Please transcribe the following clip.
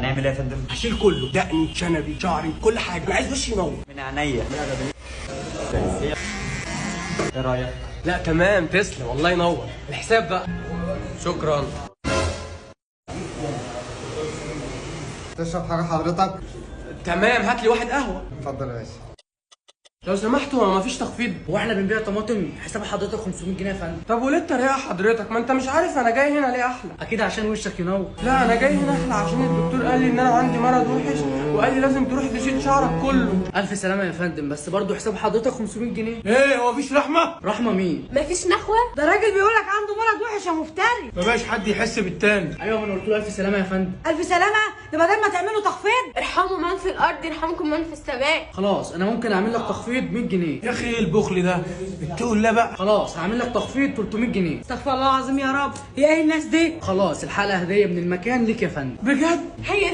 هنعمل ايه يا فندم؟ هشيل كله، دقني، شنبي، شعري، كل حاجه. انا عايز وشي ينور. من عينيا. ايه رايك؟ لا تمام، تسلم، والله ينور. الحساب بقى. شكرا. تشرب حاجة حضرتك؟ تمام، هات لي واحد قهوه. اتفضل يا باشا. لو سمحت، هو مفيش تخفيض؟ هو احنا بنبيع طماطم حساب حضرتك 500 جنيه يا فندم. طب وليه التريقه حضرتك؟ ما انت مش عارف انا جاي هنا ليه احلى؟ اكيد عشان وشك ينور. لا، انا جاي هنا احلى عشان الدكتور قال لي ان انا عندي مرض وحش، وقال لي لازم تروح تشيل شعرك كله. الف سلامه يا فندم، بس برضه حساب حضرتك 500 جنيه. ايه، هو مفيش رحمه؟ رحمه مين؟ مفيش نخوه؟ ده راجل بيقول لك عنده مرض وحش يا مفتري. ما بقاش حد يحس بالتاني. ايوه، ما انا قلت له الف سلامه يا فندم. الف سلامه؟ ده بدل ما تعملوا تخفيض. ارحموا من في الارض يرحمكم من في السماء. خلاص انا ممكن اعمل لك تخفيض 100 جنيه. يا اخي ايه البخل ده؟ اتقوا الله بقى. خلاص هعمل لك تخفيض 300 جنيه. استغفر الله العظيم يا رب، هي ايه الناس دي؟ خلاص الحلقه هديه من المكان ليك يا فندم. بجد؟ هي